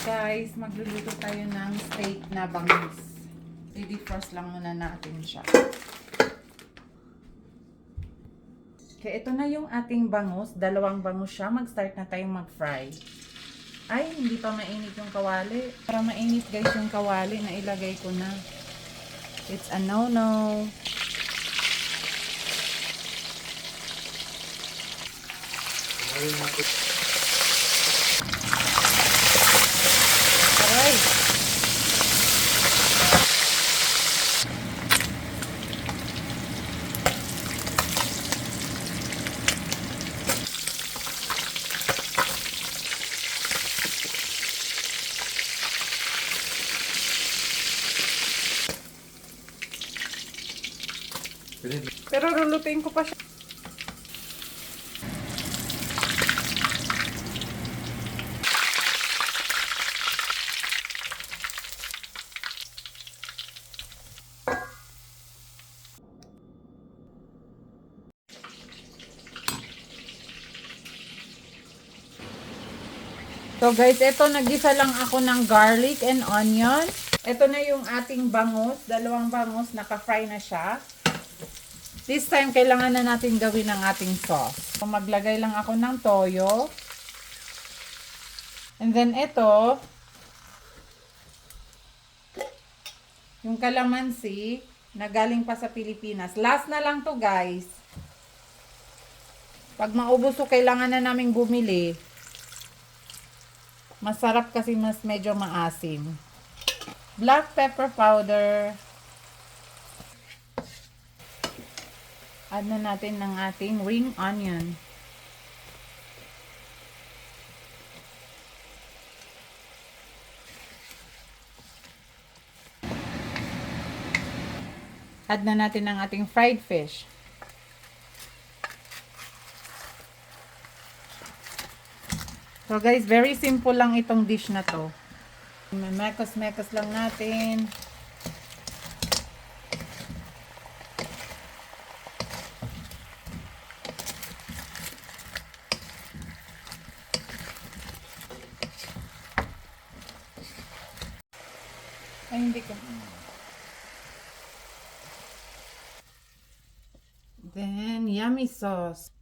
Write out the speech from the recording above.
Guys, magluluto tayo ng steak na bangus. I-defrost lang muna natin siya. Okay, ito na yung ating bangus. Dalawang bangus siya. Mag-start na tayong mag-fry. Ay, hindi pa mainit yung kawali. Para mainit guys yung kawali na ilagay ko na. It's a no-no. Alright. Pero lulutuin ko pa siya. So guys, ito nagisa lang ako ng garlic and onion. Ito na yung ating bangus. Dalawang bangus, naka-fry na siya. This time, kailangan na natin gawin ang ating sauce. So, maglagay lang ako ng toyo. And then ito, yung kalamansi na galing pa sa Pilipinas. Last na lang to guys. Pag maubos to, kailangan na naming bumili. Masarap kasi mas medyo maasim. Black pepper powder. Add na natin ng ating ring onion. Add na natin ng ating fried fish. So guys, very simple lang itong dish na to. Mekos-mekos lang natin. Ay, hindi ko. Then, yummy sauce.